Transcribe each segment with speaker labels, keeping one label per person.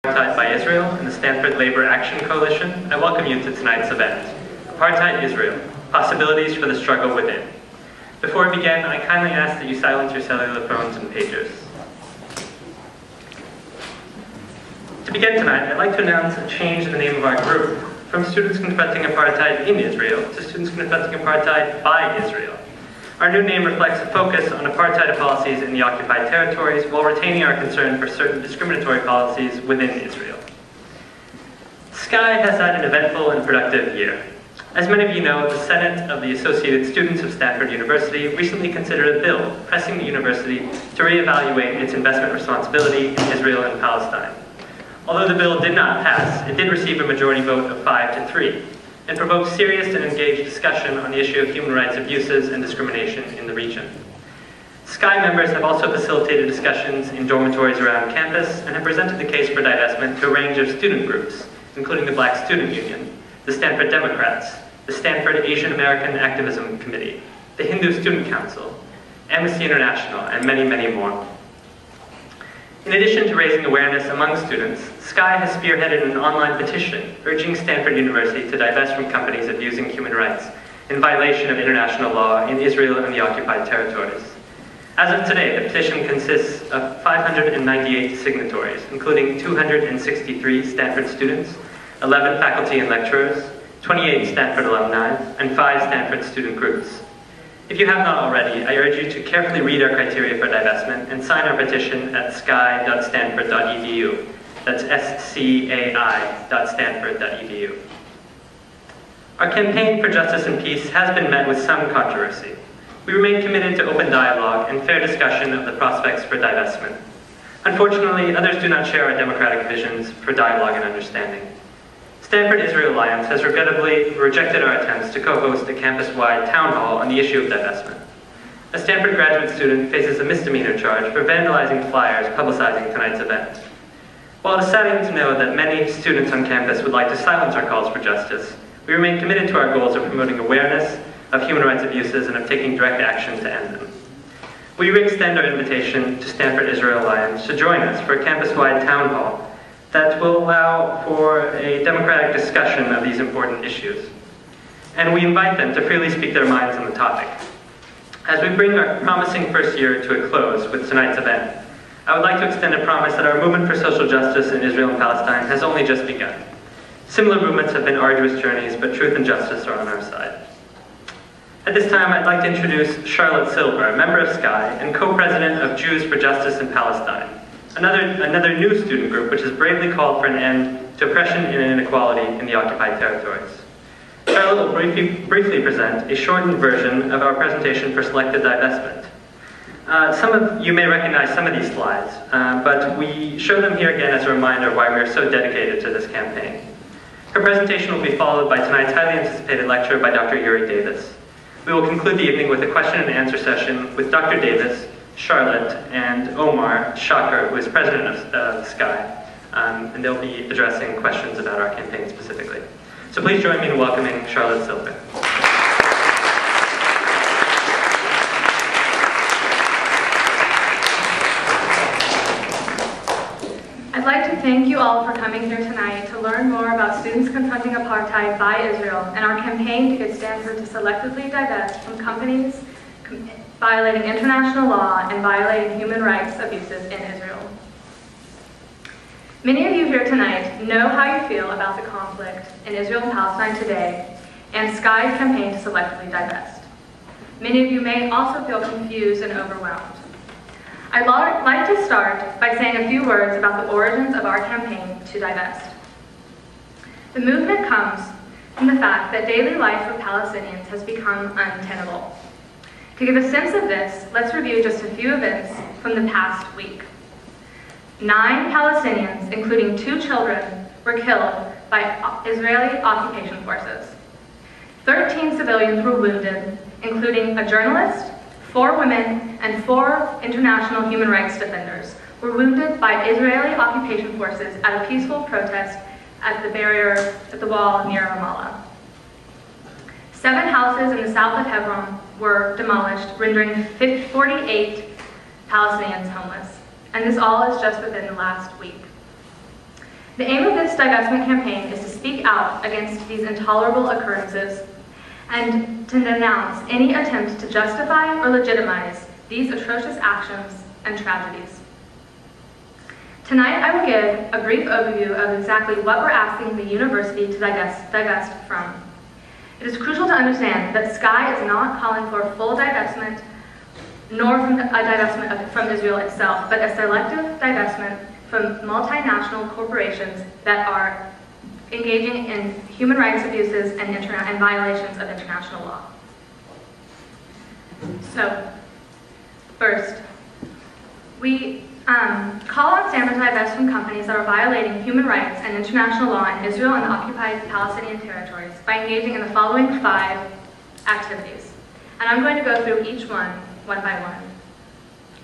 Speaker 1: Apartheid by Israel and the Stanford Labor Action Coalition, I welcome you to tonight's event, Apartheid Israel, Possibilities for the Struggle Within. Before we begin, I kindly ask that you silence your cellular phones and pagers. To begin tonight, I'd like to announce a change in the name of our group, from Students Confronting Apartheid in Israel to Students Confronting Apartheid by Israel. Our new name reflects a focus on apartheid policies in the occupied territories while retaining our concern for certain discriminatory policies within Israel. SCI has had an eventful and productive year. As many of you know, the Senate of the Associated Students of Stanford University recently considered a bill pressing the university to reevaluate its investment responsibility in Israel and Palestine. Although the bill did not pass, it did receive a majority vote of 5-3 and provoked serious and engaged discussion on the issue of human rights abuses and discrimination in the region. SCI members have also facilitated discussions in dormitories around campus and have presented the case for divestment to a range of student groups, including the Black Student Union, the Stanford Democrats, the Stanford Asian American Activism Committee, the Hindu Student Council, Amnesty International, and many, many more. In addition to raising awareness among students, SCI has spearheaded an online petition urging Stanford University to divest from companies abusing human rights in violation of international law in Israel and the occupied territories. As of today, the petition consists of 598 signatories, including 263 Stanford students, 11 faculty and lecturers, 28 Stanford alumni, and 5 Stanford student groups. If you have not already, I urge you to carefully read our criteria for divestment and sign our petition at sci.stanford.edu. That's scai.stanford.edu. Our campaign for justice and peace has been met with some controversy. We remain committed to open dialogue and fair discussion of the prospects for divestment. Unfortunately, others do not share our democratic visions for dialogue and understanding. Stanford Israel Alliance has regrettably rejected our attempts to co-host a campus-wide town hall on the issue of divestment. A Stanford graduate student faces a misdemeanor charge for vandalizing flyers publicizing tonight's event. While it is saddening to know that many students on campus would like to silence our calls for justice, we remain committed to our goals of promoting awareness of human rights abuses and of taking direct action to end them. We re-extend our invitation to Stanford Israel Alliance to join us for a campus-wide town hall that will allow for a democratic discussion of these important issues. And we invite them to freely speak their minds on the topic. As we bring our promising first year to a close with tonight's event, I would like to extend a promise that our movement for social justice in Israel and Palestine has only just begun. Similar movements have been arduous journeys, but truth and justice are on our side. At this time, I'd like to introduce Charlotte Silver, a member of SCI and co-president of Jews for Justice in Palestine, another new student group which has bravely called for an end to oppression and inequality in the occupied territories. Charlotte will briefly present a shortened version of our presentation for selected divestment. Some of you may recognize some of these slides, but we show them here again as a reminder of why we are so dedicated to this campaign. Her presentation will be followed by tonight's highly anticipated lecture by Dr. Uri Davis. We will conclude the evening with a question and answer session with Dr. Davis, Charlotte, and Omar Shaker, who is president of SCI, and they'll be addressing questions about our campaign specifically. So please join me in welcoming Charlotte Silver.
Speaker 2: I'd like to thank you all for coming here tonight to learn more about Students Confronting Apartheid by Israel and our campaign to get Stanford to selectively divest from companies violating international law and violating human rights abuses in Israel. Many of you here tonight know how you feel about the conflict in Israel and Palestine today and SCI's campaign to selectively divest. Many of you may also feel confused and overwhelmed. I'd like to start by saying a few words about the origins of our campaign to divest. The movement comes from the fact that daily life for Palestinians has become untenable. To give a sense of this, let's review just a few events from the past week. 9 Palestinians, including 2 children, were killed by Israeli occupation forces. 13 civilians were wounded, including a journalist, 4 women, and 4 international human rights defenders were wounded by Israeli occupation forces at a peaceful protest at the wall near Ramallah. 7 houses in the south of Hebron were demolished, rendering 48 Palestinians homeless. And this all is just within the last week. The aim of this divestment campaign is to speak out against these intolerable occurrences and to denounce any attempt to justify or legitimize these atrocious actions and tragedies. Tonight, I will give a brief overview of exactly what we're asking the university to divest from. It is crucial to understand that SCI is not calling for a full divestment, nor from a divestment from Israel itself, but a selective divestment from multinational corporations that are engaging in human rights abuses and violations of international law. So, first, we call on Stanford to divest from companies that are violating human rights and international law in Israel and the occupied Palestinian territories by engaging in the following 5 activities. And I'm going to go through each one by one.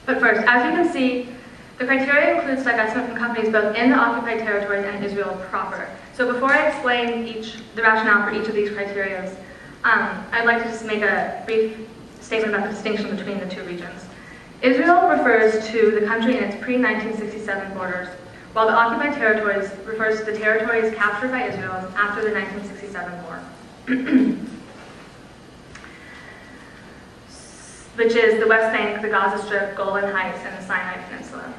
Speaker 2: But first, as you can see, the criteria includes divestment from companies both in the occupied territories and Israel proper. So before I explain the rationale for each of these criteria, I'd like to just make a brief statement about the distinction between the 2 regions. Israel refers to the country in its pre-1967 borders, while the occupied territories refers to the territories captured by Israel after the 1967 war, which is the West Bank, the Gaza Strip, Golan Heights, and the Sinai Peninsula.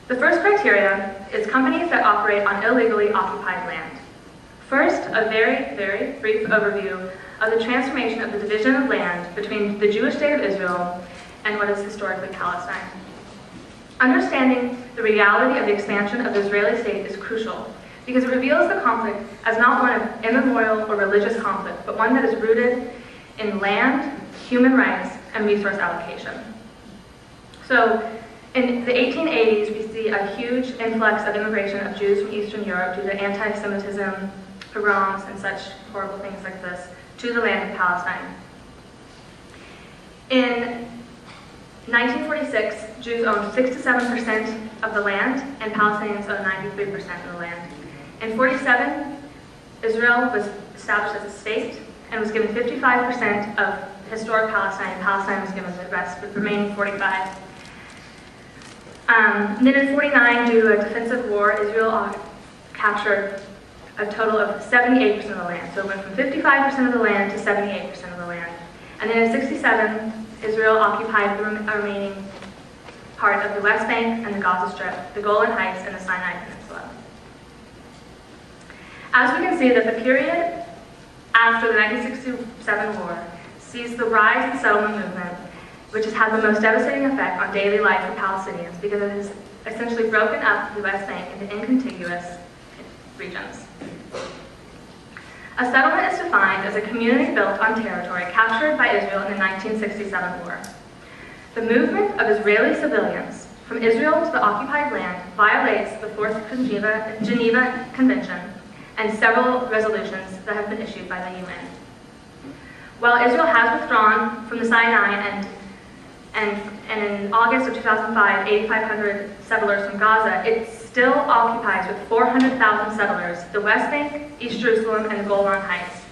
Speaker 2: The first criteria is companies that operate on illegally occupied land. First, a very, very brief overview of the transformation of the division of land between the Jewish state of Israel and what is historically Palestine. Understanding the reality of the expansion of the Israeli state is crucial because it reveals the conflict as not one of immemorial or religious conflict, but one that is rooted in land, human rights, and resource allocation. So, in the 1880s, we see a huge influx of immigration of Jews from Eastern Europe due to anti-Semitism, pogroms, and such horrible things like this, to the land of Palestine. In 1946, Jews owned 6 to 7% of the land, and Palestinians owned 93% of the land. In 1947, Israel was established as a state and was given 55% of historic Palestine, and Palestine was given the rest, with the remaining 45%. And then in 1949, due to a defensive war, Israel captured a total of 78% of the land. So it went from 55% of the land to 78% of the land. And then in 1967, Israel occupied the remaining part of the West Bank and the Gaza Strip, the Golan Heights, and the Sinai Peninsula. As we can see, that the period after the 1967 war sees the rise of the settlement movement, which has had the most devastating effect on daily life for Palestinians because it has essentially broken up the West Bank into incontiguous regions. A settlement is defined as a community built on territory captured by Israel in the 1967 war. The movement of Israeli civilians from Israel to the occupied land violates the 4th Geneva Convention and several resolutions that have been issued by the UN. While Israel has withdrawn from the Sinai and in August of 2005, 8,500 settlers from Gaza, it still occupies with 400,000 settlers the West Bank, East Jerusalem, and the Golan Heights.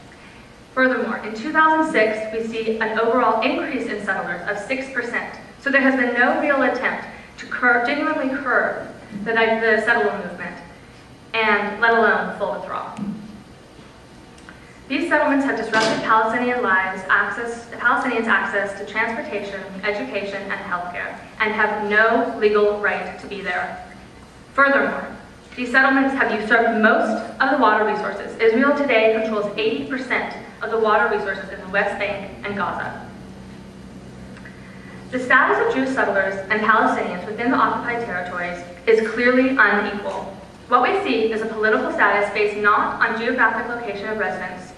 Speaker 2: Furthermore, in 2006, we see an overall increase in settlers of 6%. So there has been no real attempt to genuinely curb the settler movement, and let alone full withdrawal. These settlements have disrupted Palestinian lives, Palestinians' access to transportation, education, and healthcare, and have no legal right to be there. Furthermore, these settlements have usurped most of the water resources. Israel today controls 80% of the water resources in the West Bank and Gaza. The status of Jewish settlers and Palestinians within the occupied territories is clearly unequal. What we see is a political status based not on geographic location of residence,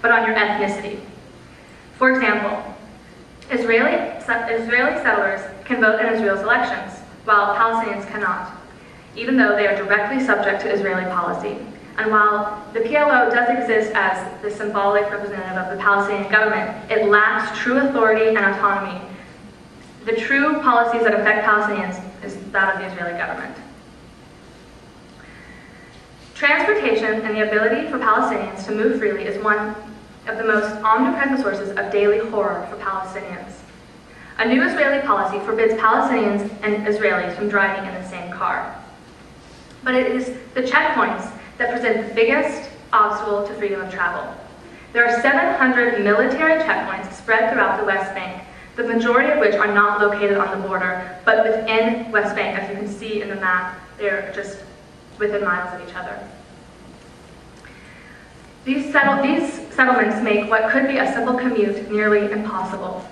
Speaker 2: but on your ethnicity. For example, Israeli settlers can vote in Israel's elections, while Palestinians cannot, even though they are directly subject to Israeli policy. And while the PLO does exist as the symbolic representative of the Palestinian government, it lacks true authority and autonomy. The true policies that affect Palestinians is that of the Israeli government. Transportation and the ability for Palestinians to move freely is one of the most omnipresent sources of daily horror for Palestinians. A new Israeli policy forbids Palestinians and Israelis from driving in the same car. but it is the checkpoints that present the biggest obstacle to freedom of travel. There are 700 military checkpoints spread throughout the West Bank, the majority of which are not located on the border, but within West Bank. As you can see in the map, they're just within miles of each other. These settlements make what could be a simple commute nearly impossible.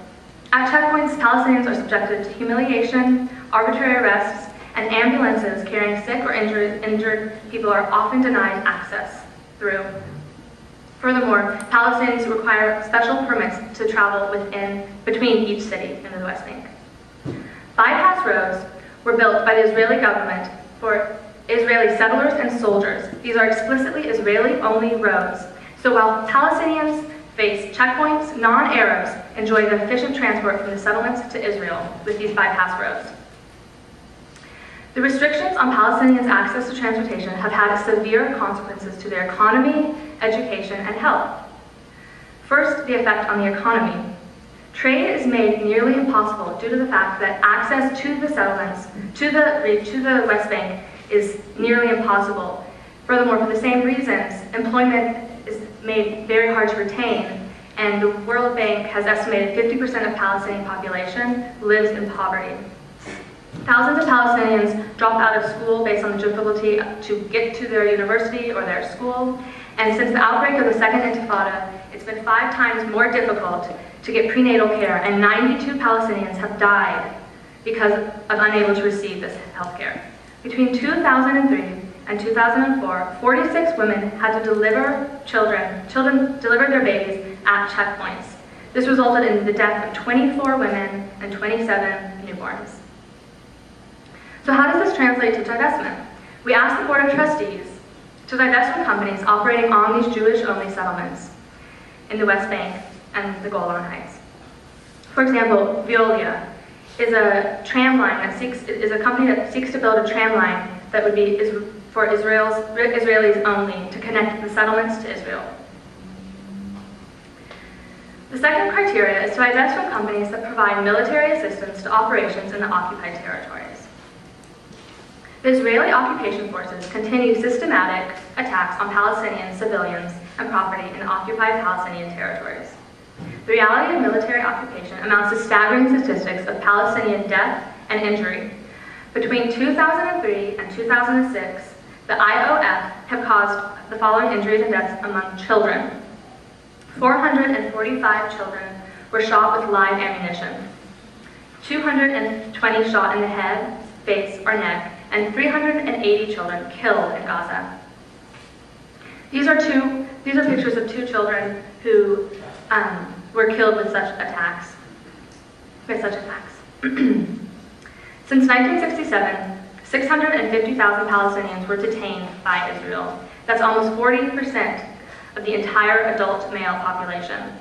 Speaker 2: At checkpoints, Palestinians are subjected to humiliation, arbitrary arrests, and ambulances carrying sick or injured people are often denied access through. Furthermore, Palestinians require special permits to travel between each city in the West Bank. Bypass roads were built by the Israeli government for Israeli settlers and soldiers. These are explicitly Israeli-only roads. So while Palestinians face checkpoints, non-Arabs enjoy the efficient transport from the settlements to Israel with these bypass roads. The restrictions on Palestinians' access to transportation have had severe consequences to their economy, education, and health. First, the effect on the economy. Trade is made nearly impossible due to the fact that access to the settlements, to the West Bank, is nearly impossible. Furthermore, for the same reasons, employment is made very hard to retain, and the World Bank has estimated 50% of Palestinian population lives in poverty. Thousands of Palestinians drop out of school based on the difficulty to get to their university or their school, and since the outbreak of the Second Intifada, it's been 5 times more difficult to get prenatal care, and 92 Palestinians have died because of unable to receive this health care. Between 2003 and 2004, 46 women had to deliver deliver their babies at checkpoints. This resulted in the death of 24 women and 27 newborns. So how does this translate to divestment? We asked the Board of Trustees to divest from companies operating on these Jewish-only settlements in the West Bank and the Golan Heights. For example, Veolia is a tram line is a company that seeks to build a tram line that would be for Israelis only to connect the settlements to Israel. The second criteria is to divest from companies that provide military assistance to operations in the occupied territories. The Israeli occupation forces continue systematic attacks on Palestinian civilians and property in occupied Palestinian territories. The reality of military occupation amounts to staggering statistics of Palestinian death and injury. Between 2003 and 2006, the IOF have caused the following injuries and deaths among children. 445 children were shot with live ammunition, 220 shot in the head, face, or neck, and 380 children killed in Gaza. These are pictures of 2 children who were killed with such attacks. Since 1967, 650,000 Palestinians were detained by Israel. That's almost 40% of the entire adult male population.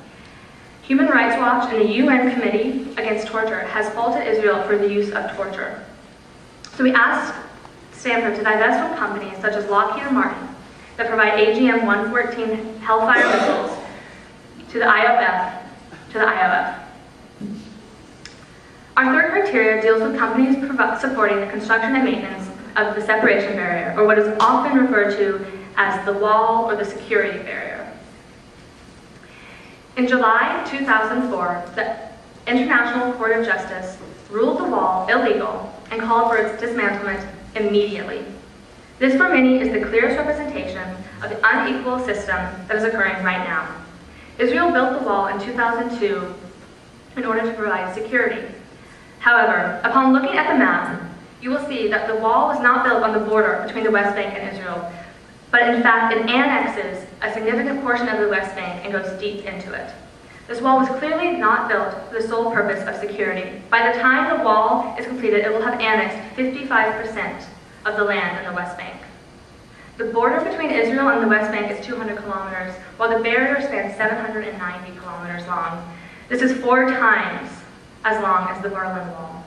Speaker 2: Human Rights Watch and the UN Committee Against Torture has faulted Israel for the use of torture. So we asked Stanford to divest from companies such as Lockheed Martin that provide AGM-114 Hellfire missiles to the IOF. Our third criteria deals with companies supporting the construction and maintenance of the separation barrier, or what is often referred to as the wall or the security barrier. In July 2004, the International Court of Justice ruled the wall illegal and called for its dismantlement immediately. This, for many, is the clearest representation of the unequal system that is occurring right now. Israel built the wall in 2002 in order to provide security. However, upon looking at the map, you will see that the wall was not built on the border between the West Bank and Israel, but in fact it annexes a significant portion of the West Bank and goes deep into it. This wall was clearly not built for the sole purpose of security. By the time the wall is completed, it will have annexed 55% of the land in the West Bank. The border between Israel and the West Bank is 200 kilometers, while the barrier spans 790 kilometers long. This is 4 times as long as the Berlin Wall.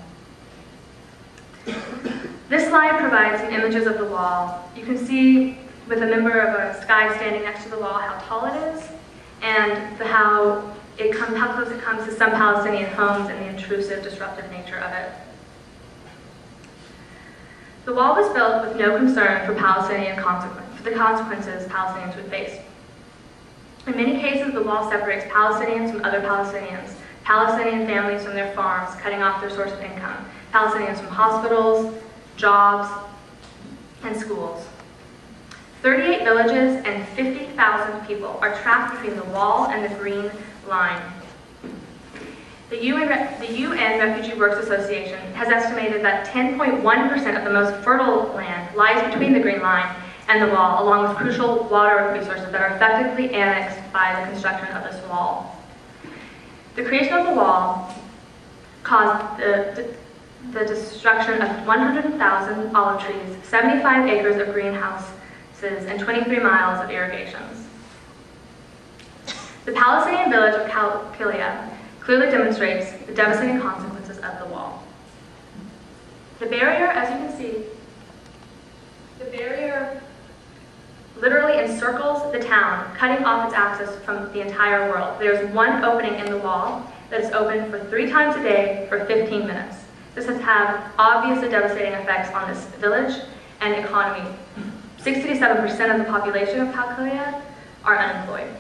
Speaker 2: This slide provides some images of the wall. You can see with a member of a sky standing next to the wall how tall it is, and how close it comes to some Palestinian homes and the intrusive, disruptive nature of it. The wall was built with no concern for the consequences Palestinians would face. In many cases, the wall separates Palestinians from other Palestinians, Palestinian families from their farms, cutting off their source of income, Palestinians from hospitals, jobs, and schools. 38 villages and 50,000 people are trapped between the wall and the Green Line. The UN Refugee Works Association has estimated that 10.1% of the most fertile land lies between the Green Line and the wall, along with crucial water resources that are effectively annexed by the construction of this wall. The creation of the wall caused the destruction of 100,000 olive trees, 75 acres of greenhouses, and 23 miles of irrigations. The Palestinian village of Kilia clearly demonstrates the devastating consequences of the wall. The barrier, as you can see, the barrier literally encircles the town, cutting off its access from the entire world. There's one opening in the wall that is open for 3 times a day for 15 minutes. This has had obviously devastating effects on this village and economy. 67% of the population of Kilia are unemployed.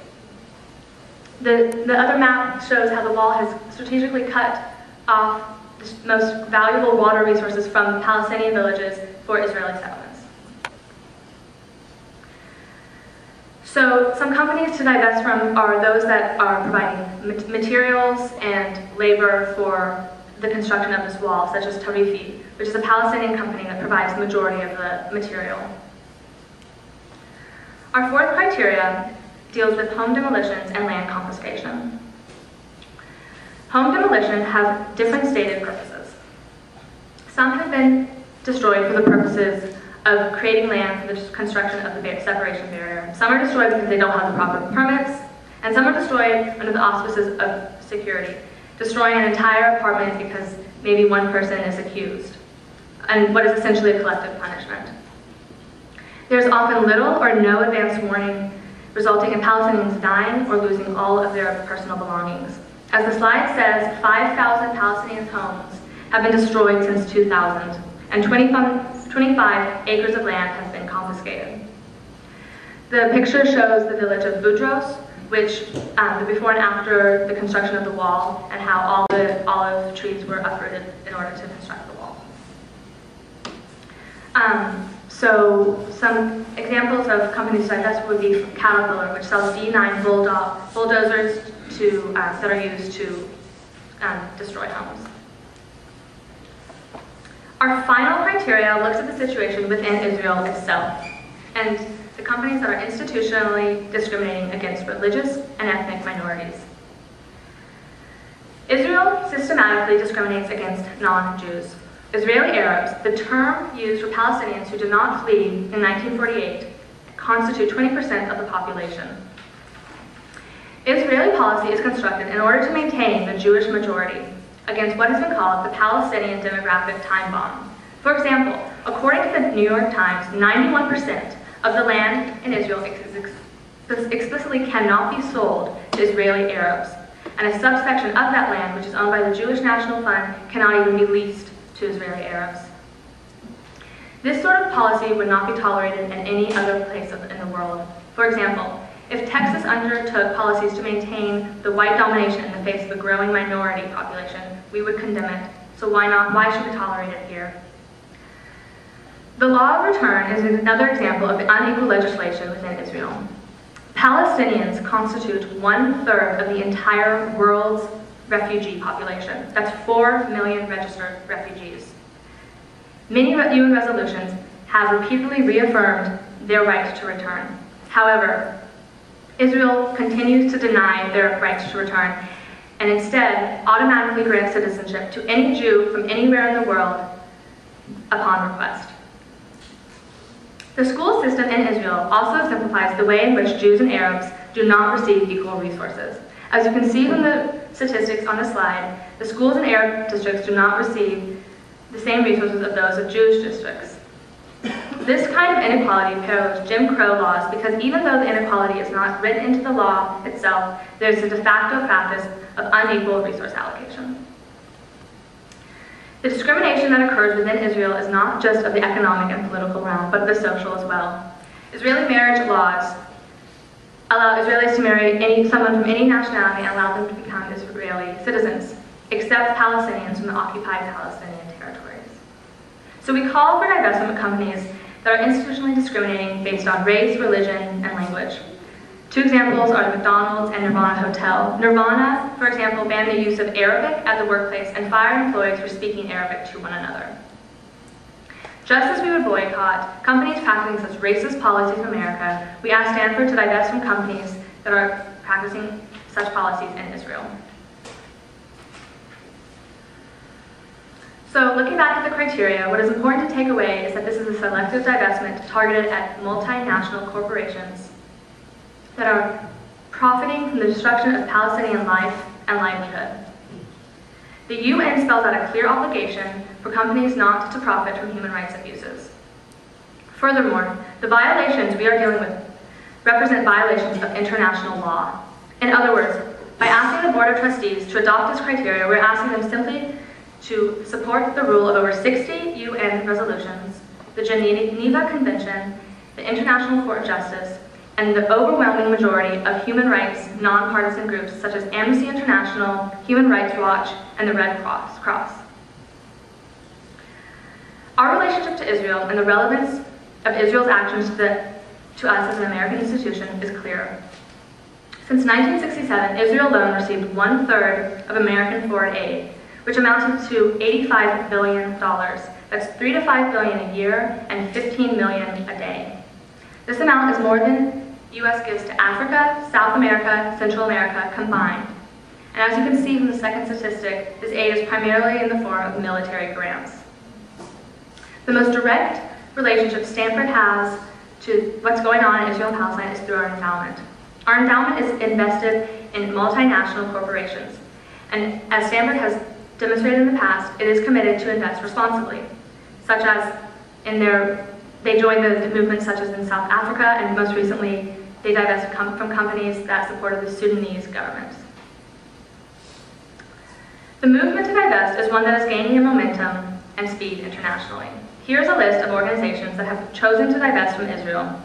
Speaker 2: The other map shows how the wall has strategically cut off the most valuable water resources from Palestinian villages for Israeli settlements. So some companies to divest from are those that are providing materials and labor for the construction of this wall, such as Tarifi, which is a Palestinian company that provides the majority of the material. Our fourth criteria deals with home demolitions and land confiscation. Home demolition has different stated purposes. Some have been destroyed for the purposes of creating land for the construction of the separation barrier. Some are destroyed because they don't have the proper permits, and some are destroyed under the auspices of security, destroying an entire apartment because maybe one person is accused, and what is essentially a collective punishment. There's often little or no advance warning, resulting in Palestinians dying or losing all of their personal belongings. As the slide says, 5,000 Palestinian homes have been destroyed since 2000, and 25 acres of land have been confiscated. The picture shows the village of Budros, which the before and after the construction of the wall, and how all the olive trees were uprooted in order to construct the wall. So some examples of companies to divest would be Caterpillar, which sells D9 bulldozers that are used to destroy homes. Our final criteria looks at the situation within Israel itself, and the companies that are institutionally discriminating against religious and ethnic minorities. Israel systematically discriminates against non-Jews. Israeli Arabs, the term used for Palestinians who did not flee in 1948, constitute 20% of the population. Israeli policy is constructed in order to maintain the Jewish majority against what has been called the Palestinian demographic time bomb. For example, according to the New York Times, 91% of the land in Israel explicitly cannot be sold to Israeli Arabs, and a subsection of that land, which is owned by the Jewish National Fund, cannot even be leased to Israeli Arabs. This sort of policy would not be tolerated in any other place in the world. For example, if Texas undertook policies to maintain the white domination in the face of a growing minority population, we would condemn it. So why not? Why should we tolerate it here? The law of return is another example of the unequal legislation within Israel. Palestinians constitute 1/3 of the entire world's refugee population. That's 4 million registered refugees. Many UN resolutions have repeatedly reaffirmed their right to return. However, Israel continues to deny their right to return and instead automatically grants citizenship to any Jew from anywhere in the world upon request. The school system in Israel also exemplifies the way in which Jews and Arabs do not receive equal resources. As you can see from the statistics on the slide, the schools in Arab districts do not receive the same resources of those of Jewish districts. This kind of inequality parallels Jim Crow laws because even though the inequality is not written into the law itself, there's a de facto practice of unequal resource allocation. The discrimination that occurs within Israel is not just of the economic and political realm, but the social as well. Israeli marriage laws allow Israelis to marry someone from any nationality and allow them to become Israeli citizens, except Palestinians from the occupied Palestinian territories. So we call for divestment companies that are institutionally discriminating based on race, religion, and language. Two examples are the McDonald's and Nirvana Hotel. Nirvana, for example, banned the use of Arabic at the workplace and fired employees for speaking Arabic to one another. Just as we would boycott companies practicing such racist policies in America, we ask Stanford to divest from companies that are practicing such policies in Israel. So looking back at the criteria, what is important to take away is that this is a selective divestment targeted at multinational corporations that are profiting from the destruction of Palestinian life and livelihood. The UN spells out a clear obligation for companies not to profit from human rights abuses. Furthermore, the violations we are dealing with represent violations of international law. In other words, by asking the Board of Trustees to adopt this criteria, we're asking them simply to support the rule of over 60 UN resolutions, the Geneva Convention, the International Court of Justice, and the overwhelming majority of human rights nonpartisan groups such as Amnesty International, Human Rights Watch, and the Red Cross. Our relationship to Israel and the relevance of Israel's actions to us as an American institution is clear. Since 1967, Israel alone received 1/3 of American foreign aid, which amounted to $85 billion. That's $3 to $5 billion a year and $15 million a day. This amount is more than U.S. gives to Africa, South America, Central America combined. And as you can see from the second statistic, this aid is primarily in the form of military grants. The most direct relationship Stanford has to what's going on in Israel and Palestine is through our endowment. Our endowment is invested in multinational corporations. And as Stanford has demonstrated in the past, it is committed to invest responsibly, such as they joined the movements such as in South Africa, and most recently, they divested from companies that supported the Sudanese government. The movement to divest is one that is gaining in momentum and speed internationally. Here's a list of organizations that have chosen to divest from Israel.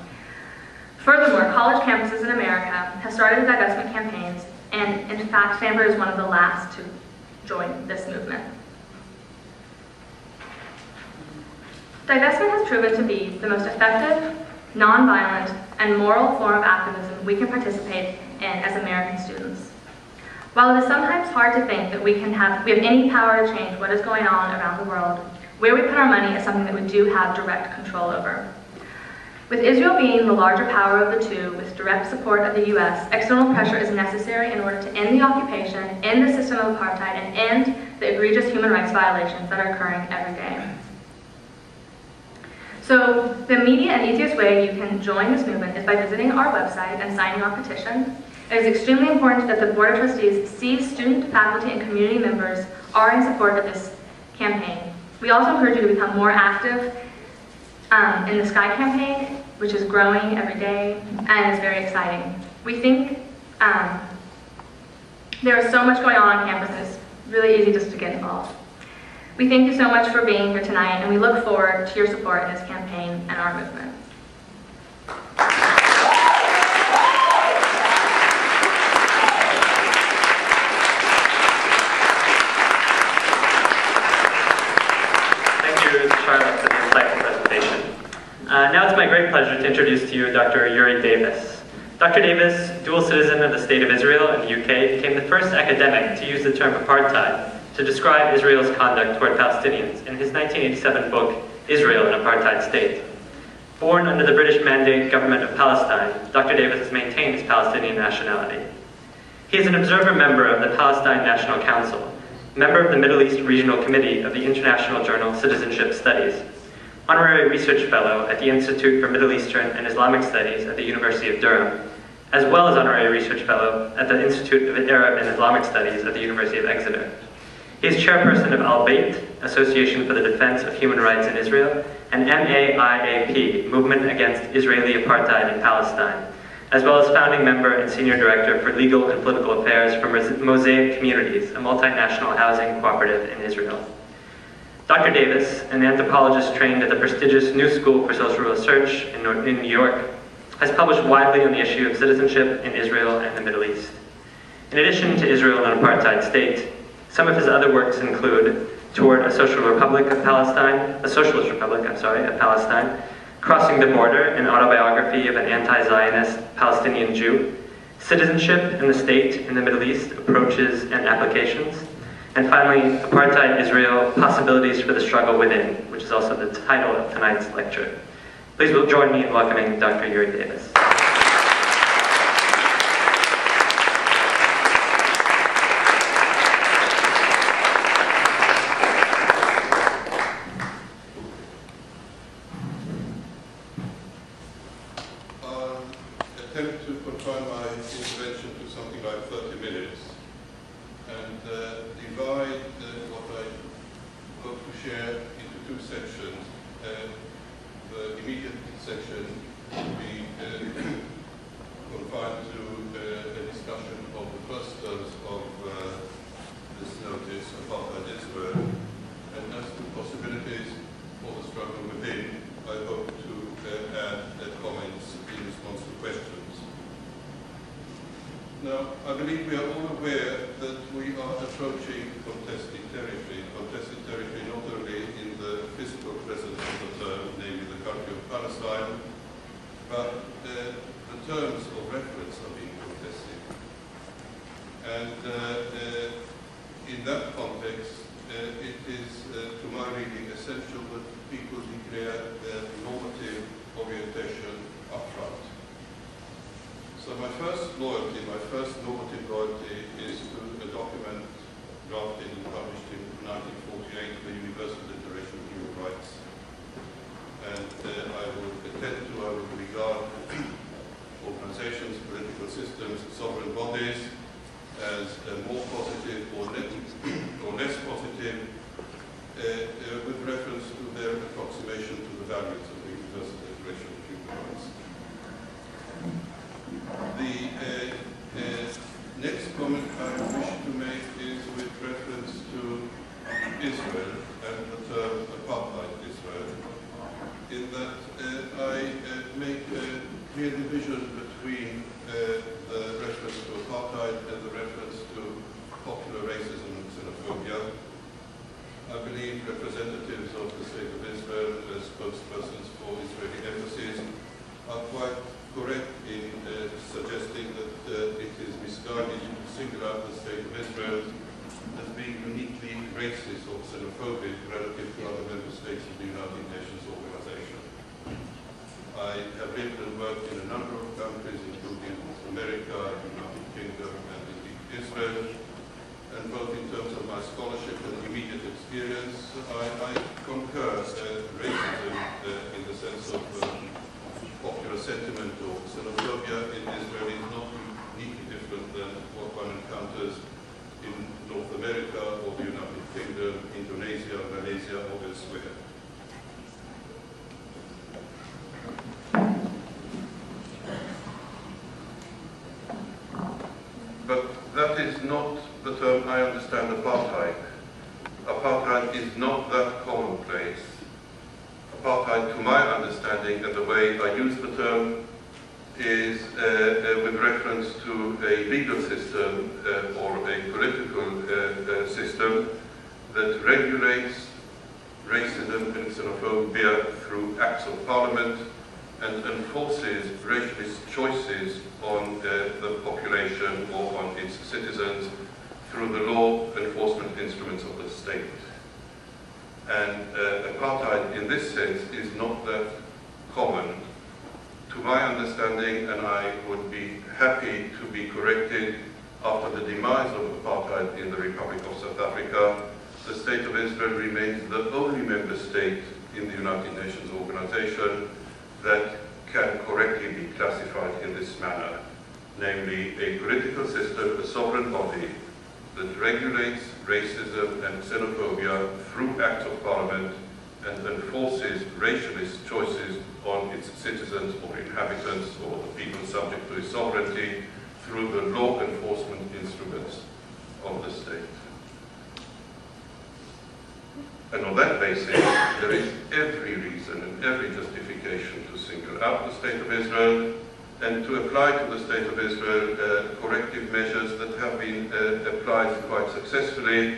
Speaker 2: Furthermore, college campuses in America have started divestment campaigns, and in fact, Stanford is one of the last to join this movement. Divestment has proven to be the most effective, nonviolent, and moral form of activism we can participate in as American students. While it is sometimes hard to think that we have any power to change what is going on around the world, where we put our money is something that we do have direct control over. With Israel being the larger power of the two, with direct support of the U.S., external pressure is necessary in order to end the occupation, end the system of apartheid, and end the egregious human rights violations that are occurring every day. So the immediate and easiest way you can join this movement is by visiting our website and signing our petition. It is extremely important that the Board of Trustees sees student, faculty, and community members are in support of this campaign. We also encourage you to become more active in the SKY campaign, which is growing every day and is very exciting. We think there is so much going on campus, and it's really easy just to get involved. We thank you so much for being here tonight, and we look forward to your support in this campaign and our movement.
Speaker 1: Thank you, Charlotte, for the insightful presentation. Now it's my great pleasure to introduce to you Dr. Uri Davis. Dr. Davis, dual citizen of the State of Israel and the UK, became the first academic to use the term apartheid to describe Israel's conduct toward Palestinians in his 1987 book, Israel, an Apartheid State. Born under the British Mandate government of Palestine, Dr. Davis has maintained his Palestinian nationality. He is an observer member of the Palestine National Council, member of the Middle East Regional Committee of the international journal Citizenship Studies, honorary research fellow at the Institute for Middle Eastern and Islamic Studies at the University of Durham, as well as honorary research fellow at the Institute of Arab and Islamic Studies at the University of Exeter. He is chairperson of Al-Bayt, Association for the Defense of Human Rights in Israel, and MAIAP, Movement Against Israeli Apartheid in Palestine, as well as founding member and senior director for legal and political affairs for Mosaic Communities, a multinational housing cooperative in Israel. Dr. Davis, an anthropologist trained at the prestigious New School for Social Research in New York, has published widely on the issue of citizenship in Israel and the Middle East. In addition to Israel and an apartheid state, some of his other works include Toward a Socialist Republic of Palestine, Crossing the Border, an autobiography of an anti-Zionist Palestinian Jew, Citizenship in the State in the Middle East, Approaches and Applications, and finally, Apartheid Israel, Possibilities for the Struggle Within, which is also the title of tonight's lecture. Please join me in welcoming Dr. Uri Davis.
Speaker 3: Attempt to confine my intervention to something like 30 minutes and divide what I hope to share into two sections. The immediate section will be confined to a discussion of the first terms of this notice, Apartheid Israel, and as to possibilities for the struggle within, I hope to add comments in response to questions. Now, I believe we are all aware that we are approaching contested territory not only in the physical presence of the term, namely the country of Palestine, but the terms of reference are being contested. And in that context, it is, to my reading, essential that people declare their normative orientation up front. So my first normative loyalty is to a document drafted and published in 1948, the Universal Declaration of Human Rights. And I will regard organizations, political systems, sovereign bodies as more positive or less positive with reference to their approximation to the values of the Universal Declaration of Human Rights. The next comment I wish to make is with reference to Israel and the term Apartheid Israel, in that I make a clear division between the reference to apartheid and the reference to popular racism and xenophobia. I believe representatives of the State of Israel as spokespersons for Israeli embassies are quite correct in suggesting that it is misguided to single out the State of Israel as being uniquely racist or xenophobic relative to other member states of the United Nations Organization. I have lived and worked in a number of countries, including North America, United Kingdom, and indeed Israel. And both in terms of my scholarship and immediate experience, I concur racism in the sense of popular sentiment or xenophobia in Israel is not uniquely different than what one encounters in North America or the United Kingdom, Indonesia, Malaysia, or elsewhere. But that is not the term I understand apartheid. Apartheid is not that commonplace. Apartheid, to my understanding, and the way I use the term, is with reference to a legal system or a political system that regulates racism and xenophobia through acts of parliament and enforces racialist choices on the population or on its citizens through the law enforcement instruments of the state. And apartheid, in this sense, is not that common. To my understanding, and I would be happy to be corrected, after the demise of apartheid in the Republic of South Africa, the State of Israel remains the only member state in the United Nations Organization that can correctly be classified in this manner, namely a political system, a sovereign body that regulates racism and xenophobia through acts of parliament and enforces racialist choices on its citizens or inhabitants or the people subject to its sovereignty through the law enforcement instruments of the state. And on that basis, there is every reason and every justification to single out the State of Israel and to apply to the State of Israel corrective measures that have been applied quite successfully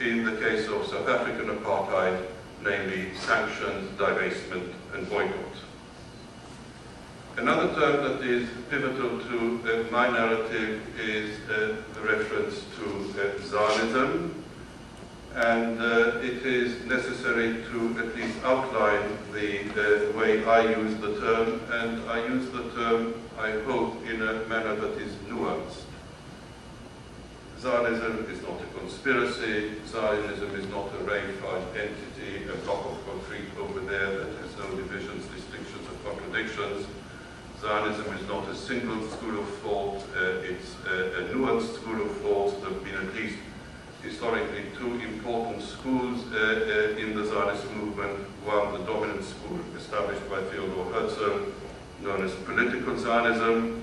Speaker 3: in the case of South African apartheid, namely sanctions, divestment, and boycott. Another term that is pivotal to my narrative is the reference to Zionism, and it is necessary to at least outline the way I use the term, and I use the term, I hope, in a manner that is nuanced. Zionism is not a conspiracy, Zionism is not a reified entity, a block of concrete over there that has no divisions, distinctions, or contradictions. Zionism is not a single school of thought, it's a nuanced school of thought. There have been at least historically two important schools in the Zionist movement. One, the dominant school established by Theodor Herzl, known as political Zionism,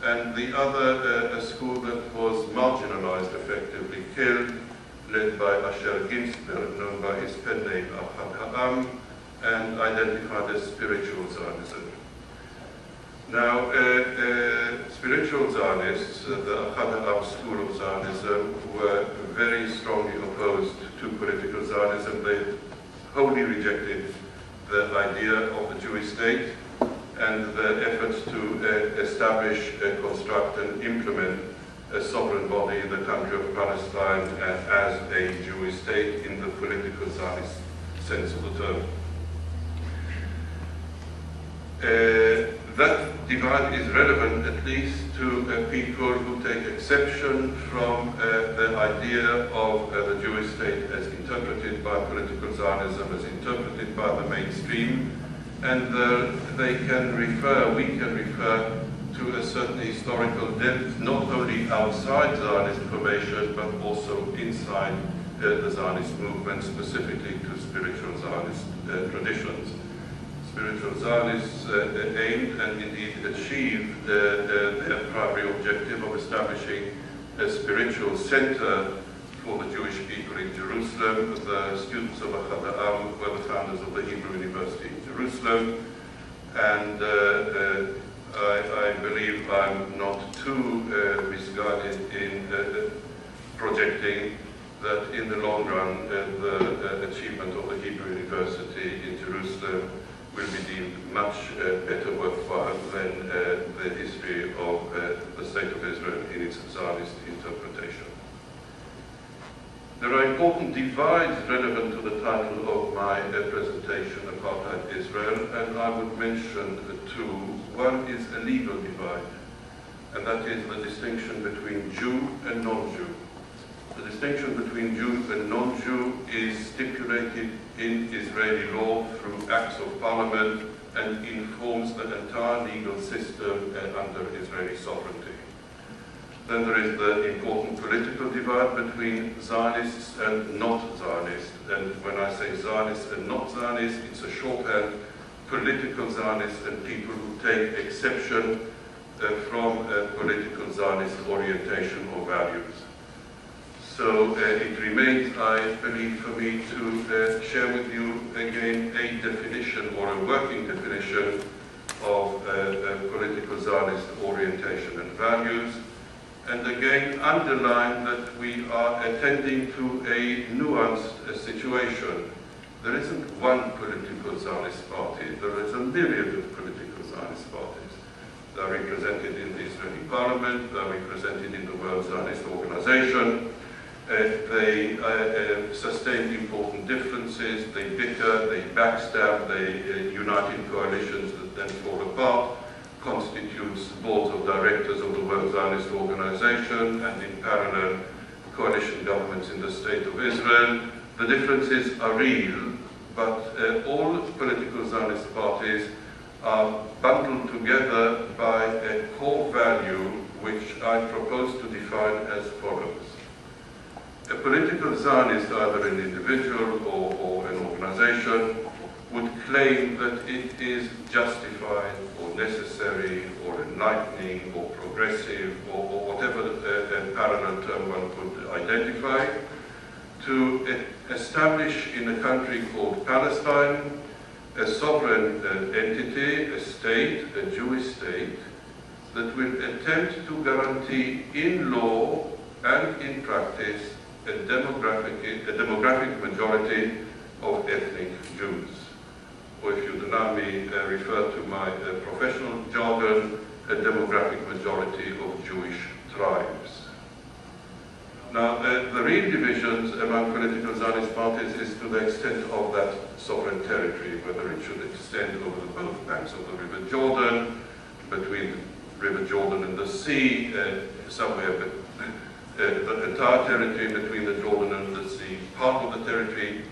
Speaker 3: and the other, a school that was marginalized, effectively killed, led by Asher Ginsberg, known by his pen name Ahad Ha'am, and identified as spiritual Zionism. Now, spiritual Zionists, the Ahad Ha'am school of Zionism, were very strongly opposed to political Zionism. They wholly rejected the idea of the Jewish state and the efforts to establish, construct, and implement a sovereign body in the country of Palestine as a Jewish state in the political Zionist sense of the term. That divide is relevant at least to people who take exception from the idea of the Jewish state as interpreted by political Zionism, as interpreted by the mainstream, and we can refer to a certain historical depth, not only outside Zionist formation, but also inside the Zionist movement, specifically to spiritual Zionist traditions. Spiritual Zionists aimed and indeed achieved their primary objective of establishing a spiritual center for the Jewish people in Jerusalem. The students of Ahad Ha'am were the founders of the Hebrew University in Jerusalem, and I believe I'm not too misguided in projecting that in the long run the achievement of the Hebrew University in Jerusalem will be deemed much better worthwhile than the history of the State of Israel in its Zionist interpretation. There are important divides relevant to the title of my presentation, Apartheid Israel, and I would mention two. One is a legal divide, and that is the distinction between Jew and non-Jew. The distinction between Jew and non-Jew is stipulated in Israeli law through acts of parliament and informs the entire legal system under Israeli sovereignty. Then there is the important political divide between Zionists and not Zionists. And when I say Zionists and not Zionists, it's a shorthand, political Zionists and people who take exception from political Zionist orientation or values. So it remains, I believe, for me to share with you again a definition or a working definition of political Zionist orientation and values, and again underline that we are attending to a nuanced situation. There isn't one political Zionist party, there is a myriad of political Zionist parties. They are represented in the Israeli parliament, they are represented in the World Zionist Organization. They sustain important differences, they bicker, they backstab, they unite in coalitions that then fall apart, constitutes boards of directors of the World Zionist Organization, and in parallel, coalition governments in the State of Israel. The differences are real, but all political Zionist parties are bundled together by a core value which I propose to define as follows. A political Zionist, either an individual or an organization, would claim that it is justified or necessary or enlightening or progressive or whatever parallel term one could identify to establish in a country called Palestine a sovereign entity, a state, a Jewish state, that will attempt to guarantee in law and in practice a demographic majority of ethnic Jews. Or if you'd allow me refer to my professional jargon, a demographic majority of Jewish tribes. Now, the real divisions among political Zionist parties is to the extent of that sovereign territory, whether it should extend over both banks of the River Jordan, between River Jordan and the sea, somewhere the entire territory between the Jordan and the sea, part of the territory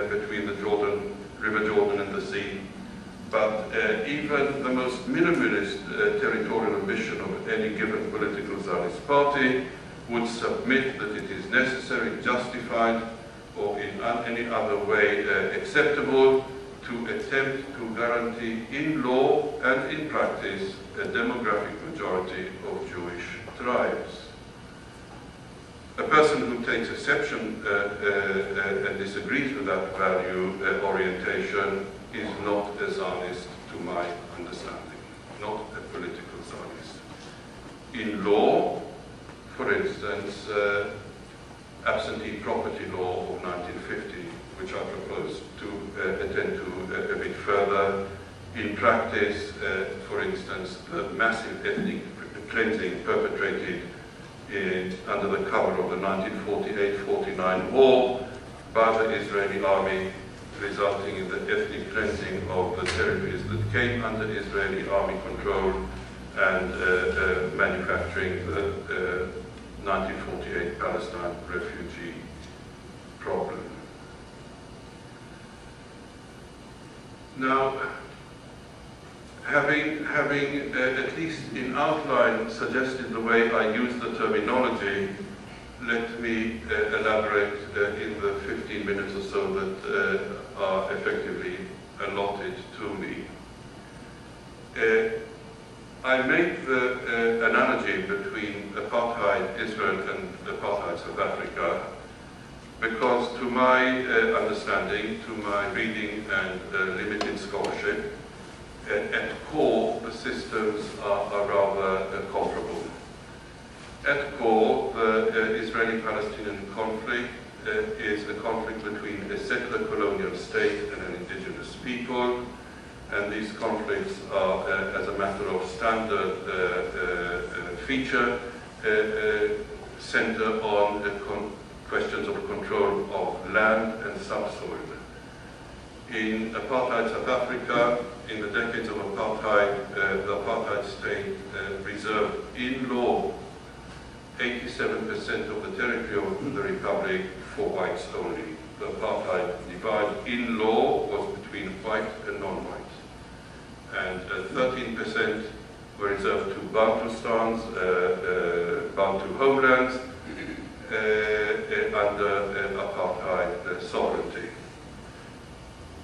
Speaker 3: between the River Jordan and the sea. But even the most minimalist territorial ambition of any given political Zionist party would submit that it is necessary, justified, or in any other way acceptable to attempt to guarantee in law and in practice a demographic majority of Jewish tribes. A person who takes exception and disagrees with that value orientation is not a Zionist to my understanding, not a political Zionist. In law, for instance, absentee property law of 1950, which I propose to attend to a bit further. In practice, for instance, the massive ethnic cleansing perpetrated under the cover of the 1948-49 war by the Israeli army, resulting in the ethnic cleansing of the territories that came under Israeli army control and manufacturing the 1948 Palestine refugee problem. Now, having at least in outline suggested the way I use the terminology, let me elaborate in the 15 minutes or so that are effectively allotted to me. I make the analogy between apartheid Israel and apartheid South Africa because to my understanding, to my reading and limited scholarship, at core the systems are rather comparable. At core, the Israeli-Palestinian conflict is a conflict between a settler colonial state and an indigenous people. And these conflicts are, as a matter of standard feature, center on questions of control of land and subsoil. In apartheid South Africa, in the decades of apartheid, the apartheid state reserved in law 87% of the territory of the republic for whites only. The apartheid divide in law was between white and non-white. And 13% were reserved to Bantustans, Bantu homelands, under apartheid sovereignty,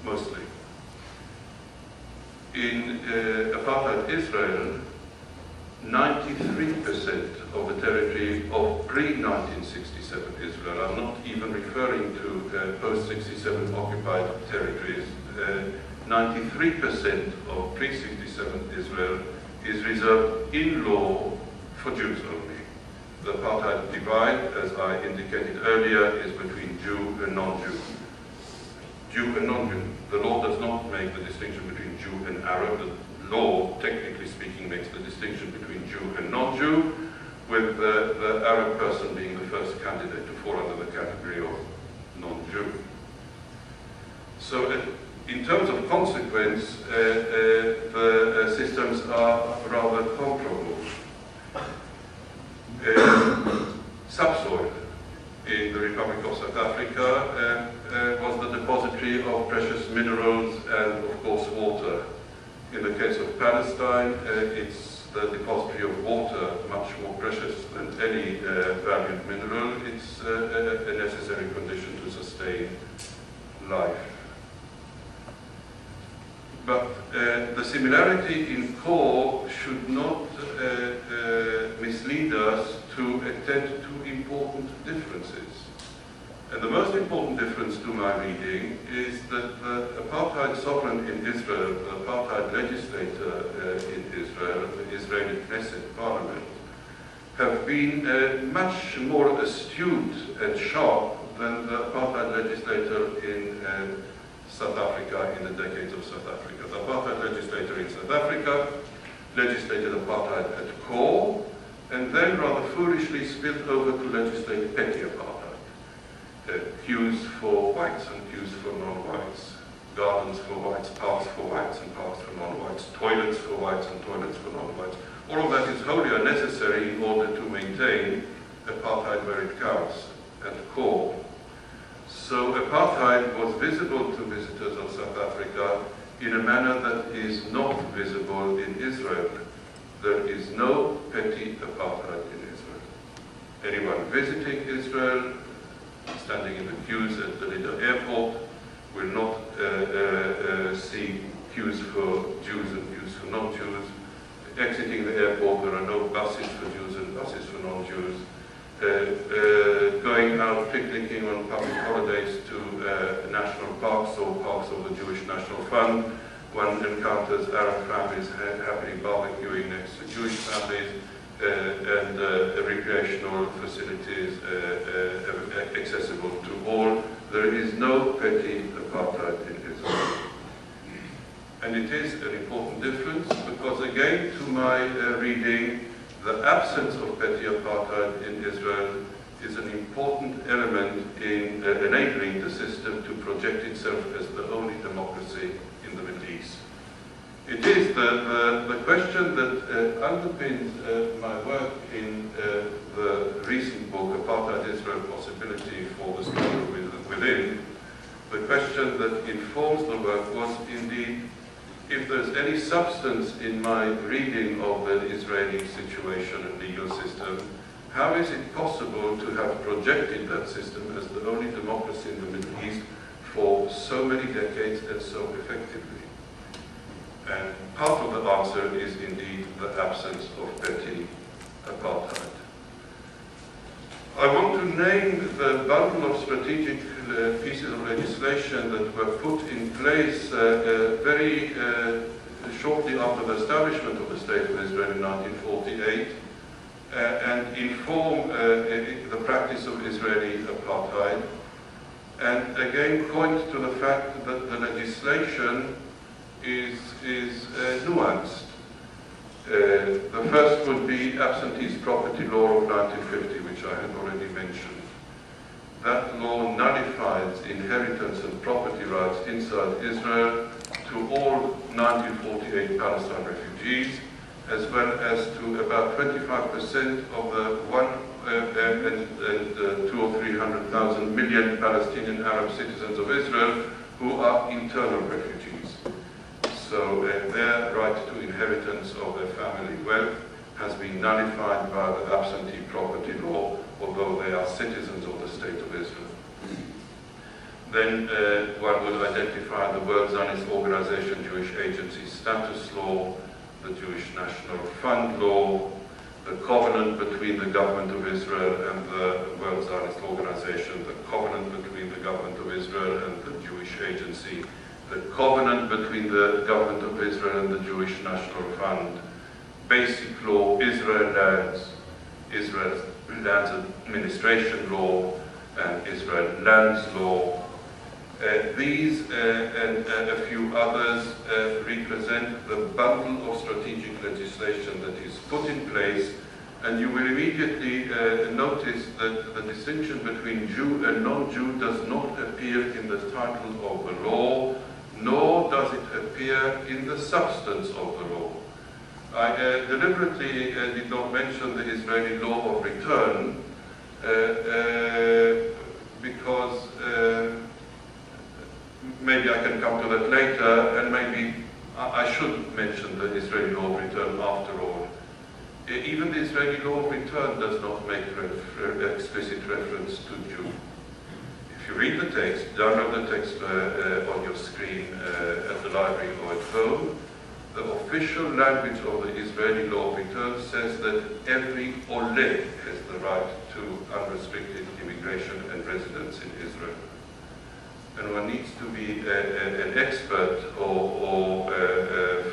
Speaker 3: mostly. In apartheid Israel, 93% of the territory of pre-1967 Israel, I'm not even referring to post-67 occupied territories, 93% of pre-67 Israel is reserved in law for Jews only. The apartheid divide, as I indicated earlier, is between Jew and non-Jew. Jew and non-Jew. The law does not make the distinction between Jew and Arab. The law, technically speaking, makes the distinction between Jew and non-Jew, with the Arab person being the first candidate to fall under the category of non-Jew. So in terms of consequence, the systems are rather comparable. Subsoil in the Republic of South Africa was the depository of precious minerals and, of course, water. In the case of Palestine, it's the depository of water, much more precious than any valued mineral. It's a necessary condition to sustain life. But the similarity in core should not mislead us to attend to important differences. And the most important difference to my reading is that the apartheid sovereign in Israel, the apartheid legislator in Israel, the Israeli Knesset parliament, have been much more astute and sharp than the apartheid legislator in South Africa in the decades of South Africa. The apartheid legislator in South Africa legislated apartheid at core, and then rather foolishly spilled over to legislate petty apartheid. Queues for whites and queues for non-whites, gardens for whites, parks for whites and parks for non-whites, toilets for whites and toilets for non-whites. All of that is wholly unnecessary in order to maintain apartheid where it counts, at core. So apartheid was visible to visitors of South Africa in a manner that is not visible in Israel. There is no petty apartheid in Israel. Anyone visiting Israel, standing in the queues at the Lida airport, will not see queues for Jews and queues for non-Jews. Exiting the airport, there are no buses for Jews and buses for non-Jews. Going out picnicking on public holidays to national parks or parks of the Jewish National Fund, one encounters Arab families happily barbecuing next to Jewish families, and recreational facilities accessible to all. There is no petty apartheid in Israel. And it is an important difference because, again, to my reading, the absence of petty apartheid in Israel is an important element in enabling the system to project itself as the only democracy in the Middle East. It is the question that underpins my work in the recent book, Apartheid Israel, Possibility for the Struggle Within. The question that informs the work was indeed, if there's any substance in my reading of the Israeli situation and legal system, how is it possible to have projected that system as the only democracy in the Middle East for so many decades and so effectively? And part of the answer is indeed the absence of petty apartheid. I want to name the bundle of strategic pieces of legislation that were put in place very shortly after the establishment of the State of Israel in 1948 and inform the practice of Israeli apartheid, and again point to the fact that the legislation is nuanced. The first would be absentees property law of 1950, which I have already mentioned. That law nullifies inheritance and property rights inside Israel to all 1948 Palestine refugees, as well as to about 25% of the 200 or 300,000 million Palestinian Arab citizens of Israel who are internal refugees. So their right to inheritance of their family wealth has been nullified by the absentee property law, although they are citizens of the State of Israel. Then one would identify the World Zionist Organization Jewish Agency Status Law, the Jewish National Fund Law, the covenant between the government of Israel and the World Zionist Organization, the covenant between the government of Israel and the Jewish Agency, the covenant between the government of Israel and the Jewish National Fund, basic law, Israel Lands Administration Law, and Israel Lands Law. These and a few others represent the bundle of strategic legislation that is put in place, and you will immediately notice that the distinction between Jew and non-Jew does not appear in the title of the law, nor does it appear in the substance of the law. I deliberately did not mention the Israeli law of return because maybe I can come to that later, and maybe I should mention the Israeli law of return after all. Even the Israeli law of return does not make explicit reference to Jew. If you read the text, download the text on your screen at the library or at home, The official language of the Israeli law of return says that every Ole has the right to unrestricted immigration and residence in Israel. And one needs to be an expert or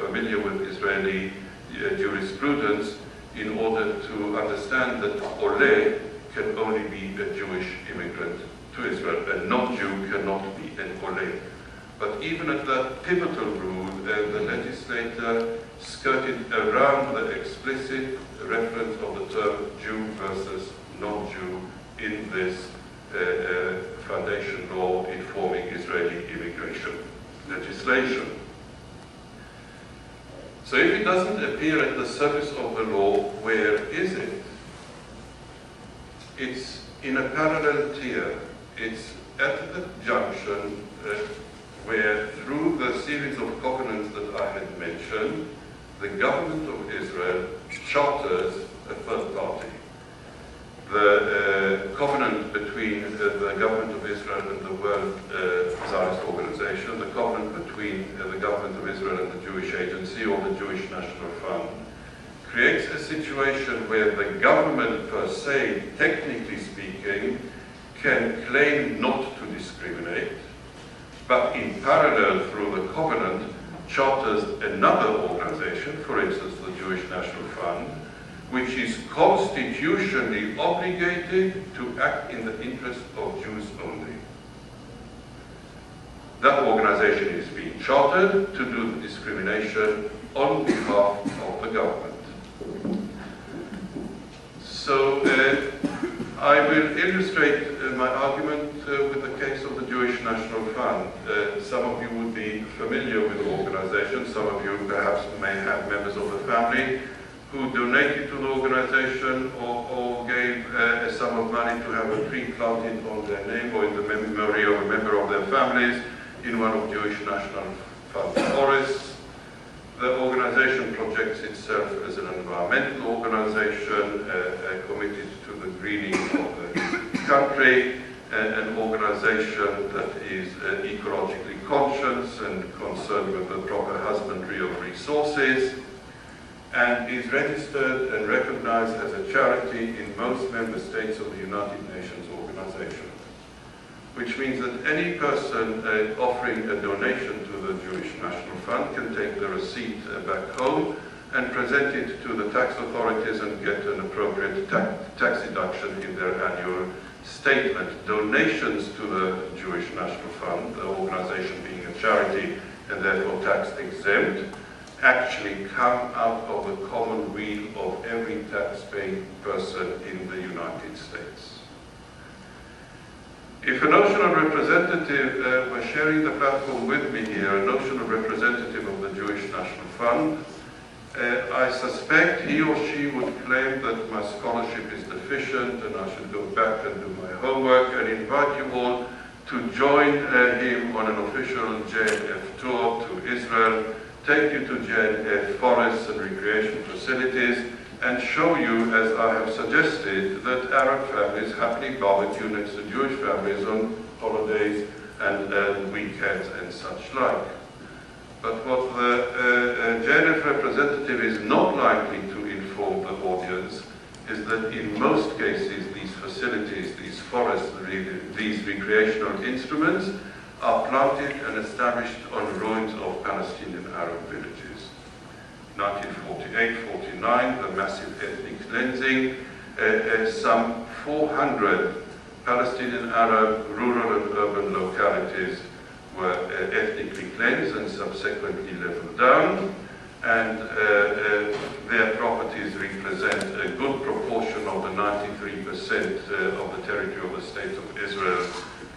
Speaker 3: familiar with Israeli jurisprudence in order to understand that Ole can only be a Jewish immigrant to Israel. A non-Jew cannot be an Ole. But even at that pivotal rule, the legislator skirted around the explicit reference of the term Jew versus non-Jew in this foundation law informing Israeli immigration legislation. So if it doesn't appear at the surface of the law, where is it? It's in a parallel tier. It's at the junction where, through the series of covenants that I had mentioned, the government of Israel charters a third party. The covenant between the government of Israel and the World Zionist Organization, the covenant between the government of Israel and the Jewish Agency or the Jewish National Fund, creates a situation where the government per se, technically speaking, can claim not to discriminate, but in parallel through the covenant charters another organization, for instance the Jewish National Fund, which is constitutionally obligated to act in the interest of Jews only. That organization is being chartered to do the discrimination on behalf of the government. So I will illustrate my argument with the case of the Jewish National Fund. Some of you would be familiar with the organization. Some of you perhaps may have members of the family who donated to the organization or gave a sum of money to have a tree planted on their name or in the memory of a member of their families in one of Jewish National Fund forests. The organization projects itself as an environmental organization committed to the greening of the country, an organization that is ecologically conscious and concerned with the proper husbandry of resources, and is registered and recognized as a charity in most member states of the United Nations organization, which means that any person offering a donation to the Jewish National Fund can take the receipt back home and present it to the tax authorities and get an appropriate tax deduction in their annual statement. Donations to the Jewish National Fund, the organization being a charity and therefore tax exempt, actually come out of the common weal of every tax-paying person in the United States. If a notional representative were sharing the platform with me here, a notional representative of the Jewish National Fund, I suspect he or she would claim that my scholarship is deficient and I should go back and do my homework, and invite you all to join him on an official JNF tour to Israel, take you to JNF forests and recreation facilities, and show you, as I have suggested, that Arab families happily barbecue next to Jewish families on holidays and weekends and such like. But what the JNF representative is not likely to inform the audience is that in most cases these facilities, these forests, these recreational instruments are planted and established on ruins of Palestinian Arab villages. 1948-49, the massive ethnic cleansing, some 400 Palestinian Arab rural and urban localities were ethnically cleansed and subsequently leveled down, and their properties represent a good proportion of the 93% of the territory of the State of Israel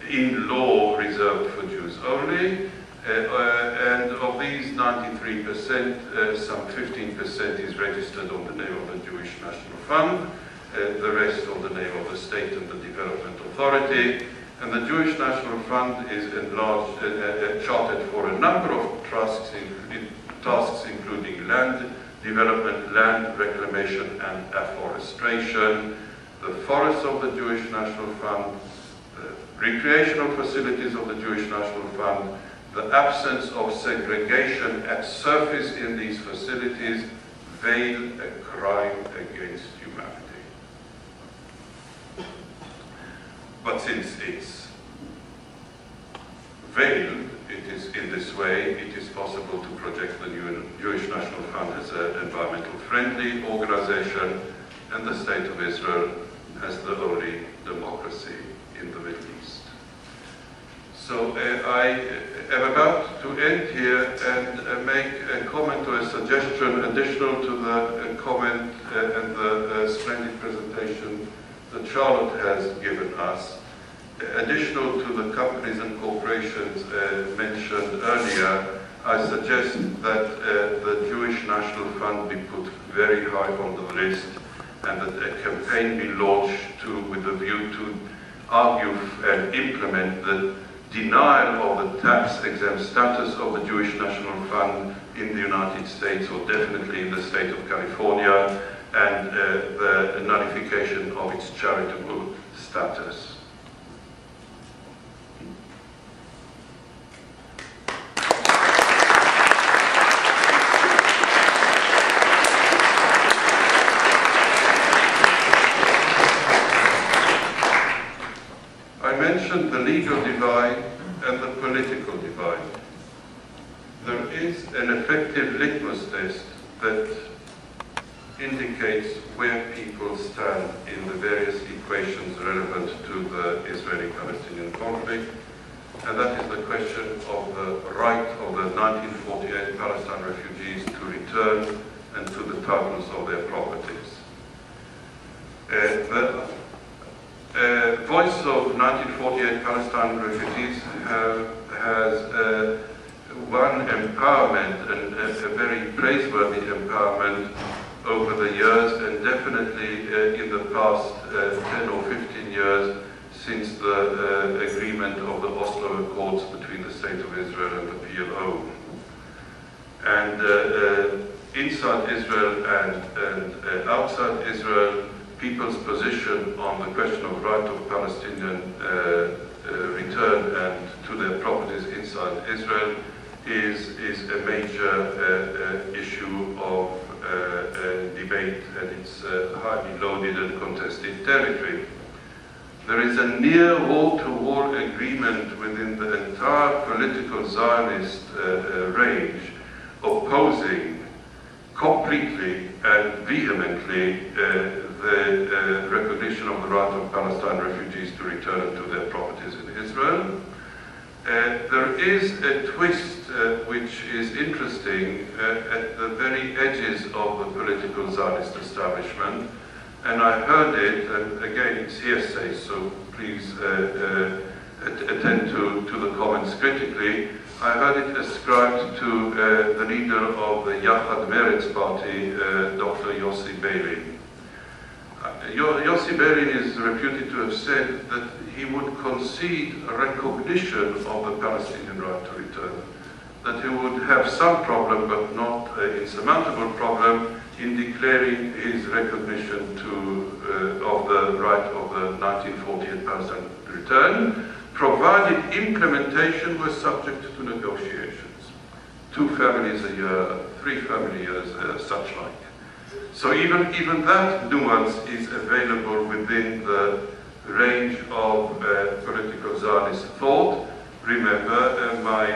Speaker 3: in law reserved for Jews only. And of these 93%, some 15% is registered on the name of the Jewish National Fund, the rest on the name of the state and the development authority. And the Jewish National Fund is enlarged, chartered for a number of tasks including land development, land reclamation and afforestation, the forests of the Jewish National Fund, the recreational facilities of the Jewish National Fund, the absence of segregation at surface in these facilities veil a crime against humanity. But since it's veiled, it is in this way, it is possible to project the Jewish National Fund as an environmental friendly organization, and the State of Israel as the only democracy in the Middle East. So I am about to end here and make a comment or a suggestion additional to the comment and the splendid presentation that Charlotte has given us. Additional to the companies and corporations mentioned earlier, I suggest that the Jewish National Fund be put very high on the list, and that a campaign be launched with a view to argue and implement the denial of the tax-exempt status of the Jewish National Fund in the United States, or definitely in the state of California, and the nullification of its charitable status. The legal divide and the political divide. There is an effective litmus test that indicates where people stand in the various equations relevant to the Israeli-Palestinian conflict, and that is the question of the right of the 1948 Palestine refugees to return and to the titles of their properties. The voice of 1948 Palestine refugees has won empowerment, and a very praiseworthy empowerment over the years, and definitely in the past 10 or 15 years since the agreement of the Oslo Accords between the State of Israel and the PLO. And inside Israel and outside Israel, people's position on the question of right of Palestinian return and to their properties inside Israel is a major issue of debate, and it's highly loaded and contested territory. There is a near wall-to-wall agreement within the entire political Zionist range opposing completely and vehemently the recognition of the right of Palestine refugees to return to their properties in Israel. There is a twist which is interesting at the very edges of the political Zionist establishment, and I heard it, and again it's hearsay, so please attend to the comments critically. I heard it ascribed to the leader of the Yachad Meretz party, Dr. Yossi Beilin. Yossi Beilin is reputed to have said that he would concede a recognition of the Palestinian right to return, that he would have some problem, but not an insurmountable problem, in declaring his recognition of the right of the 1948 Palestine return, provided implementation was subject to negotiations. 2 families a year, 3 family years, such like. So even that nuance is available within the range of political Zionist thought. Remember my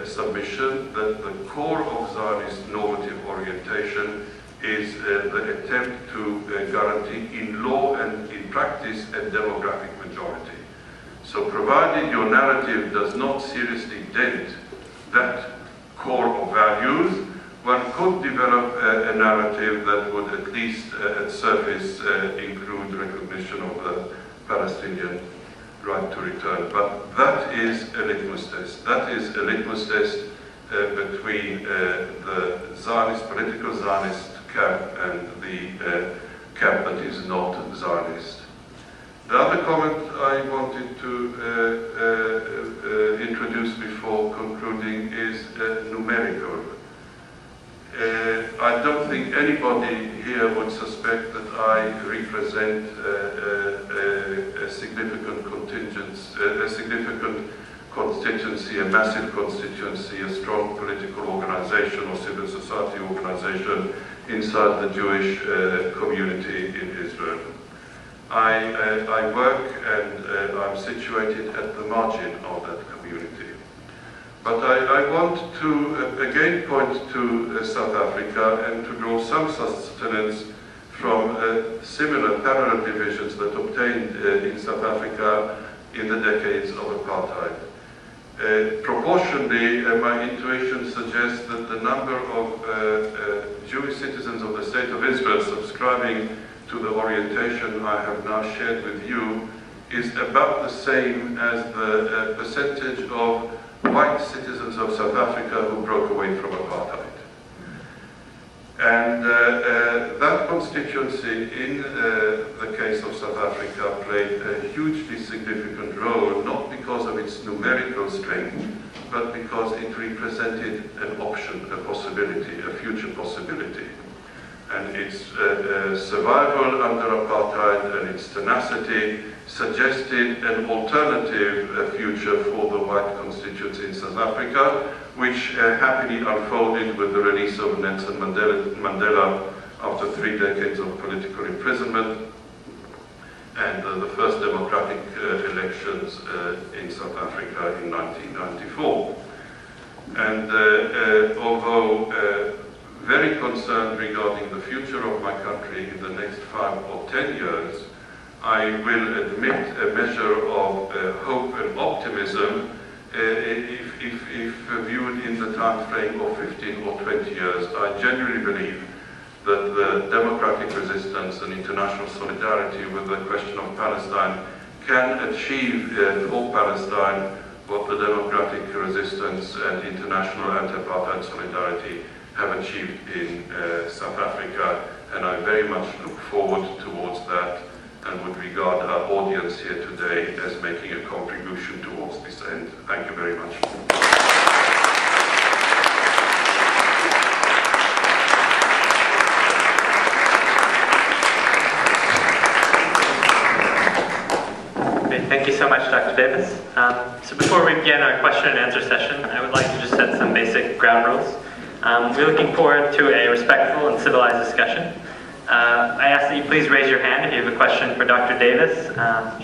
Speaker 3: submission that the core of Zionist normative orientation is the attempt to guarantee in law and in practice a demographic majority. So provided your narrative does not seriously dent that core of values, one could develop a narrative that would at least at surface include recognition of the Palestinian right to return. But that is a litmus test. That is a litmus test between the Zionist, political Zionist camp and the camp that is not Zionist. The other comment I wanted to introduce before concluding is numerical. I don't think anybody here would suspect that I represent a significant constituency, a massive constituency, a strong political organization or civil society organization inside the Jewish community in Israel. I work and I'm situated at the margin of that community. But I want to again point to South Africa and to draw some sustenance from similar parallel divisions that obtained in South Africa in the decades of apartheid. Proportionally, my intuition suggests that the number of Jewish citizens of the State of Israel subscribing to the orientation I have now shared with you is about the same as the percentage of white citizens of South Africa who broke away from apartheid. And that constituency in the case of South Africa played a hugely significant role, not because of its numerical strength, but because it represented an option, a possibility, a future possibility. And its survival under apartheid and its tenacity suggested an alternative future for the white constituency in South Africa, which happily unfolded with the release of Nelson Mandela after 3 decades of political imprisonment and the first democratic elections in South Africa in 1994. And although very concerned regarding the future of my country in the next 5 or 10 years, I will admit a measure of hope and optimism if viewed in the time frame of 15 or 20 years. I genuinely believe that the democratic resistance and international solidarity with the question of Palestine can achieve for Palestine what the democratic resistance and international anti-apartheid solidarity have achieved in South Africa, and I very much look forward towards that and would regard our audience here today as making a contribution towards this end. Thank you very much.
Speaker 1: Okay, thank you so much, Dr. Davis. So before we begin our question and answer session, I would like to just set some basic ground rules. We're looking forward to a respectful and civilized discussion. I ask that you please raise your hand if you have a question for Dr. Davis,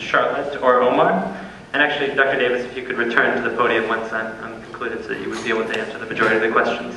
Speaker 1: Charlotte, or Omar. And actually, Dr. Davis, if you could return to the podium once I'm concluded so that you would be able to answer the majority of the questions.